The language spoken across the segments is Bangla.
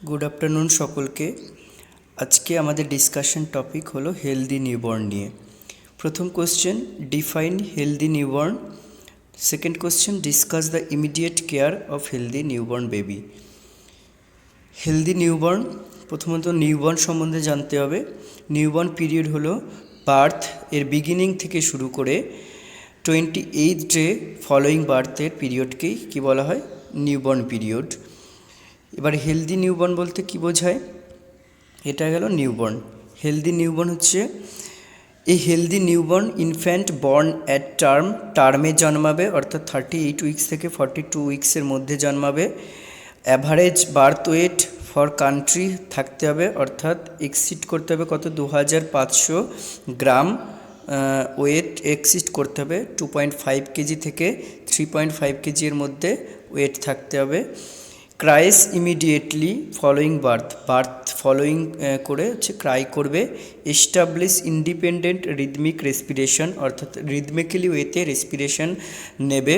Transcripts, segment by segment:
গুড আফটারনুন সকলকে। আজকে আমাদের ডিসকাশন টপিক হলো হেলদি নিউবর্ন নিয়ে। প্রথম question, define healthy newborn. Second question, discuss the immediate care of healthy newborn baby. Healthy newborn, প্রথমত নিউবর্ন সম্বন্ধে জানতে হবে। নিউবর্ন পিরিয়ড হলো বার্থ এর বিগিনিং থেকে শুরু করে 28 ডে ফলোয়িং বার্থের পিরিয়ডকেই কী বলা হয়? Newborn period. এবার হেলদি নিউবর্ন বলতে কী বোঝায়? এটা গেল নিউবর্ন। হেলদি নিউবর্ন হচ্ছে এই healthy newborn infant born at টার্মে জন্মাবে, অর্থাৎ 38 উইকস থেকে 42 উইকসের মধ্যে জন্মাবে। Average birth weight for country থাকতে হবে, অর্থাৎ এক্সিড করতে হবে কত? 2500 গ্রাম ওয়েট এক্সিড করতে হবে। 2.5 কেজি থেকে 3.5 কেজির মধ্যে ওয়েট থাকতে হবে। ক্রাইস ইমিডিয়েটলি ফলোয়িং বার্থ ফলোয়িং করে ক্রাই করবে। এস্টাবলিশ ইন্ডিপেন্ডেন্ট রিদমিক রেসপিরেশন, অর্থাৎ রিদমিক্যালি ওয়েতে রেসপিরেশন নেবে।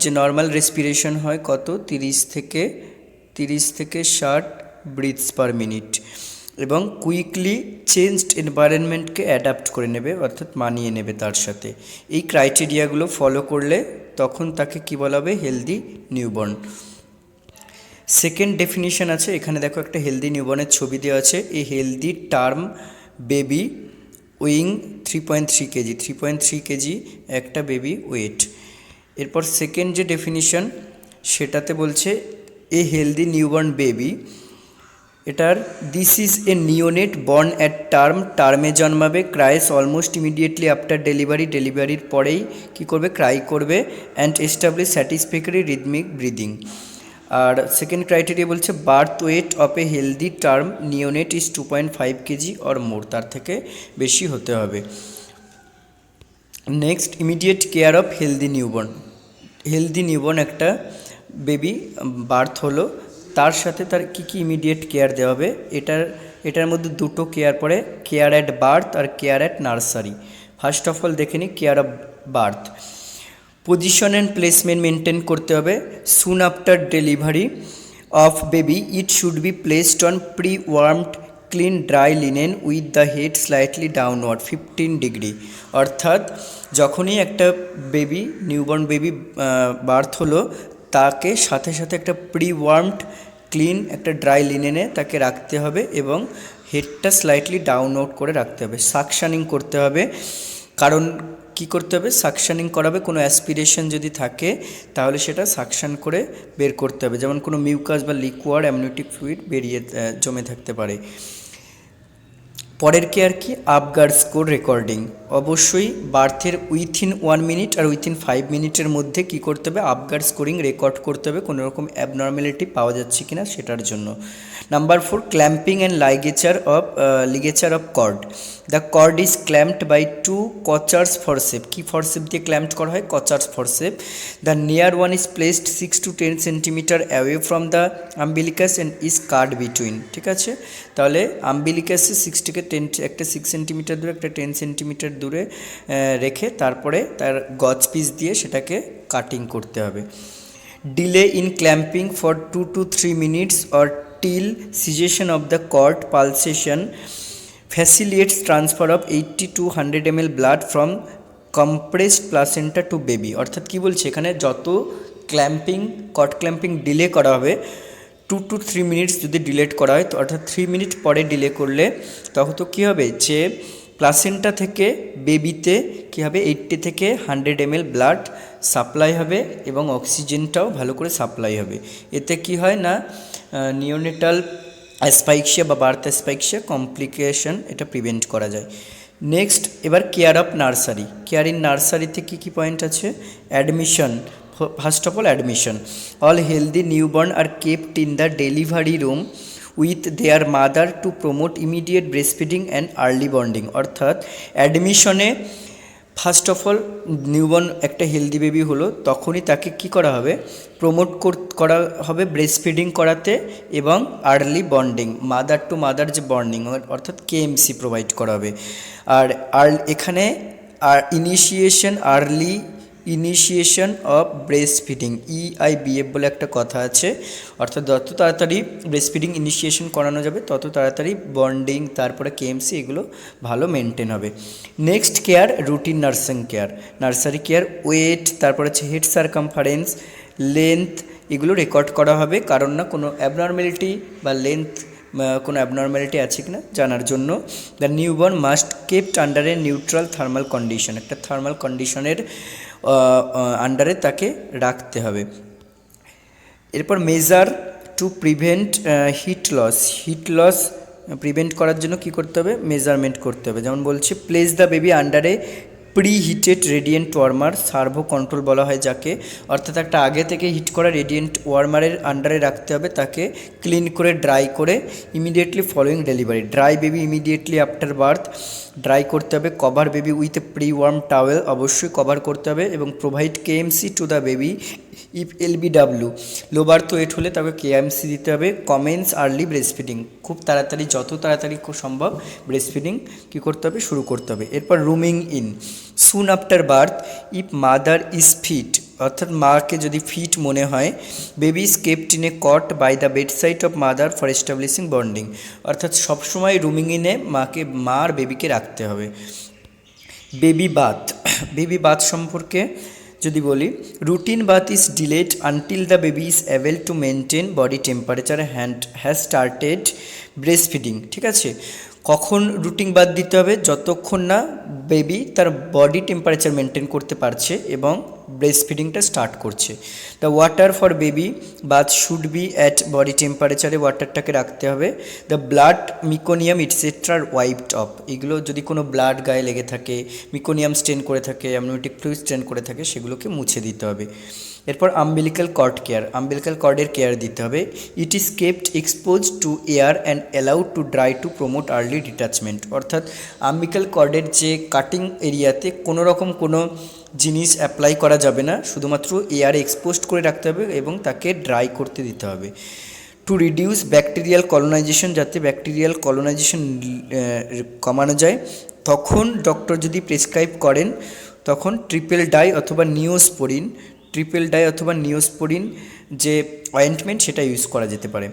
যে নর্মাল রেসপিরেশন হয় কত? 30 থেকে 60 ব্রিথস পার মিনিট। এবং কুইকলি চেঞ্জড এনভায়রনমেন্টকে অ্যাডাপ্ট করে নেবে, অর্থাৎ মানিয়ে নেবে তার সাথে। এই ক্রাইটেরিয়াগুলো ফলো করলে তখন তাকে কী বলা হবে? Healthy newborn. সেকেন্ড ডেফিনিশন আছে, এখানে দেখো একটা হেলদি নিউবর্নের ছবি দেওয়া আছে। এই healthy term baby owing 3.3 KG, 3.3 KG একটা বেবি ওয়েট। এরপর সেকেন্ড যে ডেফিনিশন সেটাতে বলছে এ হেলদি নিউবর্ন বেবি, এটার this is a neonate born at টার্মে জন্মাবে, ক্রাইস অলমোস্ট ইমিডিয়েটলি আফটার ডেলিভারির পরেই কী করবে? ক্রাই করবে। And establish satisfactory rhythmic breathing. আর সেকেন্ড ক্রাইটেরিয়া বলছে birth weight of a healthy term neonate is 2.5 KG or more, তার থেকে বেশি হতে হবে। Next, immediate care of healthy newborn. Healthy newborn একটা বেবি বার্থ হলো, তার সাথে তার কী কী ইমিডিয়েট কেয়ার দেওয়া হবে? এটার মধ্যে দুটো কেয়ার পড়ে, কেয়ার অ্যাট বার্থ আর care at nursery. First of all দেখে নিই care of birth. Position and placement maintain করতে হবে। Soon after delivery of baby it should be placed on pre warmed clean dry linen with the head slightly downward 15 degree. অর্থাৎ যখনই একটা বেবি নিউবর্ন বেবি বার্থ হলো, তাকে সাথে সাথে একটা প্রি ওয়ার্মড ক্লিন একটা ড্রাই লিনেনে তাকে রাখতে হবে এবং হেডটা স্লাইটলি ডাউনওয়ার্ড করে রাখতে হবে। সাকশানিং করতে হবে, কারণ কি করতে হবে? সাকশানিং করাবে। কোনো অ্যাসপিরেশন যদি থাকে তাহলে সেটা সাকশান করে বের করতে হবে, যেমন কোনো মিউকাস বা লিকুয়ার অ্যামনিওটিক ফ্লুইড বেরিয়ে জমে থাকতে পারে। পরের কেয়ার কি? আপগার্ড স্কোর রেকর্ডিং। অবশ্যই বার্থের উইথিন 1 মিনিট আর উইথিন 5 মিনিটের মধ্যে কী করতে হবে? আপগার্ড স্কোরিং রেকর্ড করতে হবে, কোনো রকম অ্যাবনর্মালিটি পাওয়া যাচ্ছে কিনা সেটার জন্য। Number 4, clamping and ligature of cord. The cord is clamped by 2 Kocher's forceps. কী ফরসেপ দিয়ে ক্ল্যাম্পড করা হয়? Kocher's forceps. The near one is placed 6 to 10 centimetre away from the umbilicus and is cut between. ঠিক আছে, তাহলে আম্বিলিকাসে 6 থেকে 10, একটা 6 সেন্টিমিটার দূরে, একটা 10 সেন্টিমিটার দূরে রেখে তারপরে তার গজ পিস দিয়ে সেটাকে কাটিং করতে হবে। Delay in clamping for 2 to 3 minutes or till cessation of the cord pulsation facilitates transfer of 80 to 100 ml blood from compressed placenta to baby। অর্থাৎ কী বলছে এখানে? যত কর্ড ক্ল্যাম্পিং ডিলে করা হবে, 2 to 3 minutes যদি ডিলেট করা হয়, তো অর্থাৎ 3 মিনিট পরে ডিলে করলে তখন তো কী হবে? যে প্লাসেন্টা থেকে বেবিতে কী হবে? 80 থেকে 100 ml ব্লাড সাপ্লাই হবে এবং অক্সিজেনটাও ভালো করে সাপ্লাই হবে। এতে কি হয় না, নিওনেটাল অ্যাসফাইক্সিয়া বা বার্থ অ্যাসফাইক্সিয়া কমপ্লিকেশন এটা প্রিভেন্ট করা যায়। নেক্সট, এবার care of nursery. Care in নার্সারিতে কী কী পয়েন্ট আছে? Admission. First of all admission. All healthy newborn are kept in the delivery room with their mother to promote immediate breastfeeding and early bonding. অর্থাৎ অ্যাডমিশনে ফার্স্ট অফ অল নিউবর্ন একটা হেলদি বেবি হলো, তখনই তাকে কি করা হবে? প্রমোট করা হবে ব্রেস্টফিডিং করাতে এবং early bonding, mother to mother যে বন্ডিং, অর্থাৎ কেএমসি প্রোভাইড করা হবে। আর এখানে initiation early initiation of breast feeding, EIBF বলে একটা কথা আছে, অর্থাৎ যত তাড়াতাড়ি ব্রেস্ট ফিডিং ইনিশিয়েশন করানো যাবে তত তাড়াতাড়ি বন্ডিং, তারপরে KMC এগুলো ভালো মেনটেন হবে। Next care routine nursing care, nursery care, weight, তারপর হচ্ছে হেড সারকামফারেন্স, লেন্থ, এগুলো রেকর্ড করা হবে, কারণ না কোনো অ্যাবনর্ম্যালিটি বা লেন্থ কোনো অ্যাবনর্ম্যালিটি আছে কিনা জানার জন্য। The newborn must kept under a neutral thermal condition, একটা থার্মাল কন্ডিশনের আন্ডারে তাকে রাখতে হবে। এরপর measure to prevent heat loss prevent করার জন্য কি করতে হবে, মেজারমেন্ট করতে হবে। যেমন বলছে place the baby under A pre heated radiant warmer, servo control বলা হয় যাকে, অর্থাৎ একটা আগে থেকে হিট করা রেডিয়েন্ট ওয়ার্মারের আন্ডারে রাখতে হবে, তাকে ক্লিন করে ড্রাই করে immediately following delivery, dry baby immediately after birth, dry করতে হবে। Cover baby with a pre warm towel, অবশ্যই কভার করতে হবে, এবং provide KMC to the baby if LBW, low birth weight হলে তাকে KMC দিতে হবে। কমেন্স আর্লি ব্রেস্ট ফিডিং, খুব তাড়াতাড়ি, যত তাড়াতাড়ি সম্ভব ব্রেস্ট ফিডিং কী করতে হবে, শুরু করতে হবে। এরপর rooming in, soon after birth if mother is fit, অর্থাৎ মাকে যদি ফিট মনে হয়, baby is kept in a cot by the bedside of mother for establishing bonding, অর্থাৎ সবসময় রুমিং ইনে মা আর বেবিকে রাখতে হবে। বেবি বাথ সম্পর্কে যদি বলি, routine bath is delayed until the baby is able to maintain body temperature has started breast feeding, ঠিক আছে। কখন রুটিন বাথ দিতে হবে, যতক্ষণ না বেবি তার বডি টেম্পারেচার মেনটেন করতে পারছে এবং ব্রেস্ট ফিডিংটা স্টার্ট করছে। The water for baby bath should be at body টেম্পারেচারে ওয়াটারটাকে রাখতে হবে। The blood, meconium etcetera wiped off, এগুলো যদি কোনো ব্লাড গায়ে লেগে থাকে, মিকোনিয়াম স্টেন করে থাকে, অ্যামনিওটিক ফ্লুইড স্টেন করে থাকে, সেগুলোকে মুছে দিতে হবে। এরপর আম্বিলিক্যাল কর্ড কেয়ার, আম্বিলিক্যাল কর্ডের কেয়ার দিতে হবে। It is kept exposed to air and allowed to dry to promote early detachment, অর্থাৎ আম্বিলিক্যাল কর্ডের যে কাটিং এরিয়াতে কোনো রকম কোনো জিনিস অ্যাপ্লাই করা যাবে না, শুধুমাত্র এয়ারে এক্সপোজড করে রাখতে হবে এবং তাকে ড্রাই করতে দিতে হবে। টু রিডিউস ব্যাকটেরিয়াল কলোনাইজেশন, যাতে ব্যাকটেরিয়াল কলোনাইজেশন কমানো যায়, তখন ডক্টর যদি প্রেসক্রাইব করেন তখন ট্রিপল ডাই অথবা নিওস্পোরিন যে অয়েন্টমেন্ট সেটা ইউজ করা যেতে পারে।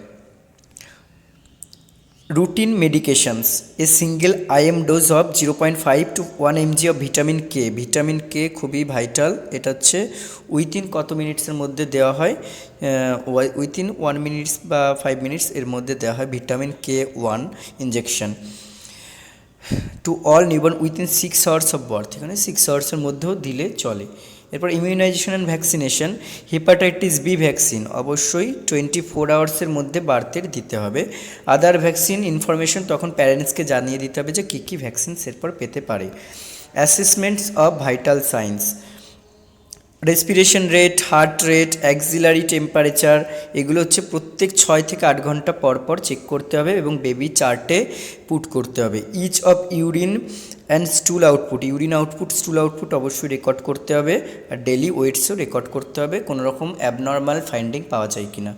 Routine medications, a single IM dose of 0.5 to 1 mg of vitamin K, vitamin K খুবই ভাইটাল, এটা হচ্ছে উইথিন কত মিনিটসের মধ্যে দেওয়া হয়, উইথিন 1 মিনিটস বা 5 মিনিটস এর মধ্যে দেওয়া হয় vitamin K1 injection to all newborn within 6 hours of birth, এখানে 6 আওয়ার্সের মধ্যেও দিলে চলে। এরপর immunisation and vaccination, hepatitis B vaccine অবশ্যই 24 আওয়ার্সের মধ্যে বার্থের দিতে হবে। আদার ভ্যাকসিন ইনফরমেশন তখন প্যারেন্টসকে জানিয়ে দিতে হবে যে কী কী ভ্যাকসিনস এরপর পেতে পারে। Assessments of vital signs, respiration rate, heart rate, axillary temperature, এগুলো হচ্ছে প্রত্যেক 6 থেকে 8 ঘন্টা পর পর চেক করতে হবে এবং বেবি চার্টে পুট করতে হবে। Each of urine and stool output, urine output, stool output অবশ্যই রেকর্ড করতে হবে, আর ডেলি ওয়েটসও রেকর্ড করতে হবে, কোনো রকম অ্যাবনর্মাল ফাইন্ডিং পাওয়া যায় কিনা।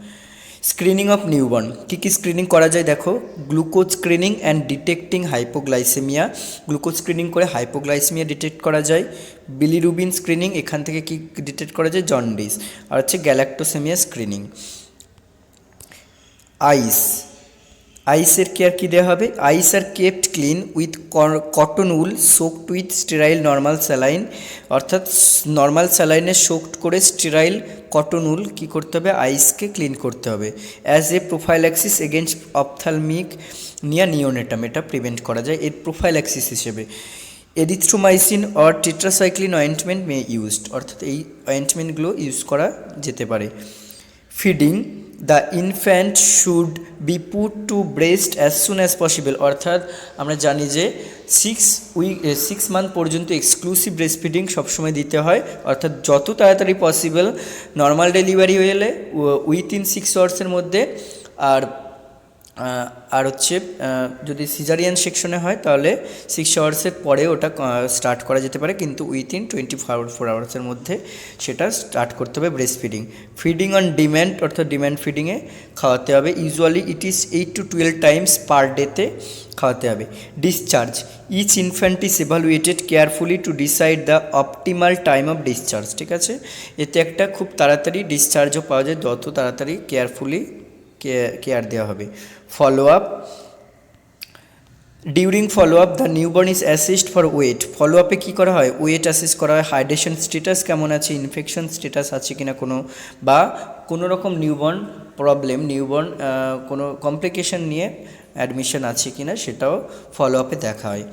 স্ক্রিনিং অফ নিউবর্ন, কী কী স্ক্রিনিং করা যায় দেখো, glucose screening and detecting hypoglycaemia, glucose screening করে হাইপোগ্লাইসেমিয়া ডিটেক্ট করা যায়। বিলিরুবিন স্ক্রিনিং, এখান থেকে কি ডিটেক্ট করা যায়, জন্ডিস। আর হচ্ছে গ্যালাক্টোসেমিয়া স্ক্রিনিং। আইসের কেয়ার কী দেওয়া হবে, eyes are kept clean with cotton wool soaked with sterile normal saline, অর্থাৎ নর্মাল স্যালাইনে সোকড করে স্টেরাইল কটন উল কী করতে হবে, আইসকে ক্লিন করতে হবে। As a prophylaxis against ophthalmic neonatorum, এটা প্রিভেন্ট করা যায় এর প্রোফাইল্যাক্সিস হিসেবে। Erythromycin or tetracycline ointment may used, অর্থাৎ এই অয়েন্টমেন্টগুলো ইউজ করা যেতে পারে। Feeding, the infant should be put two breast as soon as possible, অর্থাৎ আমরা জানি যে 6 মান্থ পর্যন্ত এক্সক্লুসিভ ব্রেস্ট ফিডিং সবসময় দিতে হয়, অর্থাৎ যত তাড়াতাড়ি পসিবল নর্মাল ডেলিভারি হয়ে গেলে উইথিন 6 আওয়ার্সের মধ্যে, আর আর হচ্ছে যদি সিজারিয়ান সেকশনে হয় তাহলে 6 আওয়ার্সের পরে ওটা স্টার্ট করা যেতে পারে, কিন্তু উইথিন 24 আওয়ার্সের মধ্যে সেটা স্টার্ট করতে হবে breast feeding. Feeding on demand অর্থাৎ ডিম্যান্ড ফিডিংয়ে খাওয়াতে হবে। Usually it is 8 to 12 times per ডেতে খাওয়াতে হবে। Discharge, each infant is evaluated carefully to decide the optimal time of discharge. ঠিক আছে, এতে একটা খুব তাড়াতাড়ি ডিসচার্জও পাওয়া যায়, যত তাড়াতাড়ি কেয়ারফুলি কেয়ার দেওয়া হবে। Follow up, during follow up the newborn is assessed for wait. Follow আপে কী করা হয়, ওয়েট অ্যাসেস করা হয়, হাইড্রেশন স্ট্যাটাস কেমন আছে, ইনফেকশন স্ট্যাটাস আছে কিনা কোনো, বা কোনো রকম নিউবর্ন প্রবলেম, নিউবর্ন কোনো কমপ্লিকেশন নিয়ে অ্যাডমিশন আছে কিনা সেটাও ফলো আপে দেখা হয়।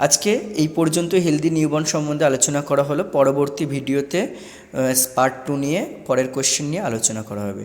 আজকে এই পর্যন্ত হেলদি নিউবর্ন সম্বন্ধে আলোচনা করা হলো। পরবর্তী ভিডিওতে পার্ট 2 নিয়ে পরের কোশ্চেন নিয়ে আলোচনা করা হবে।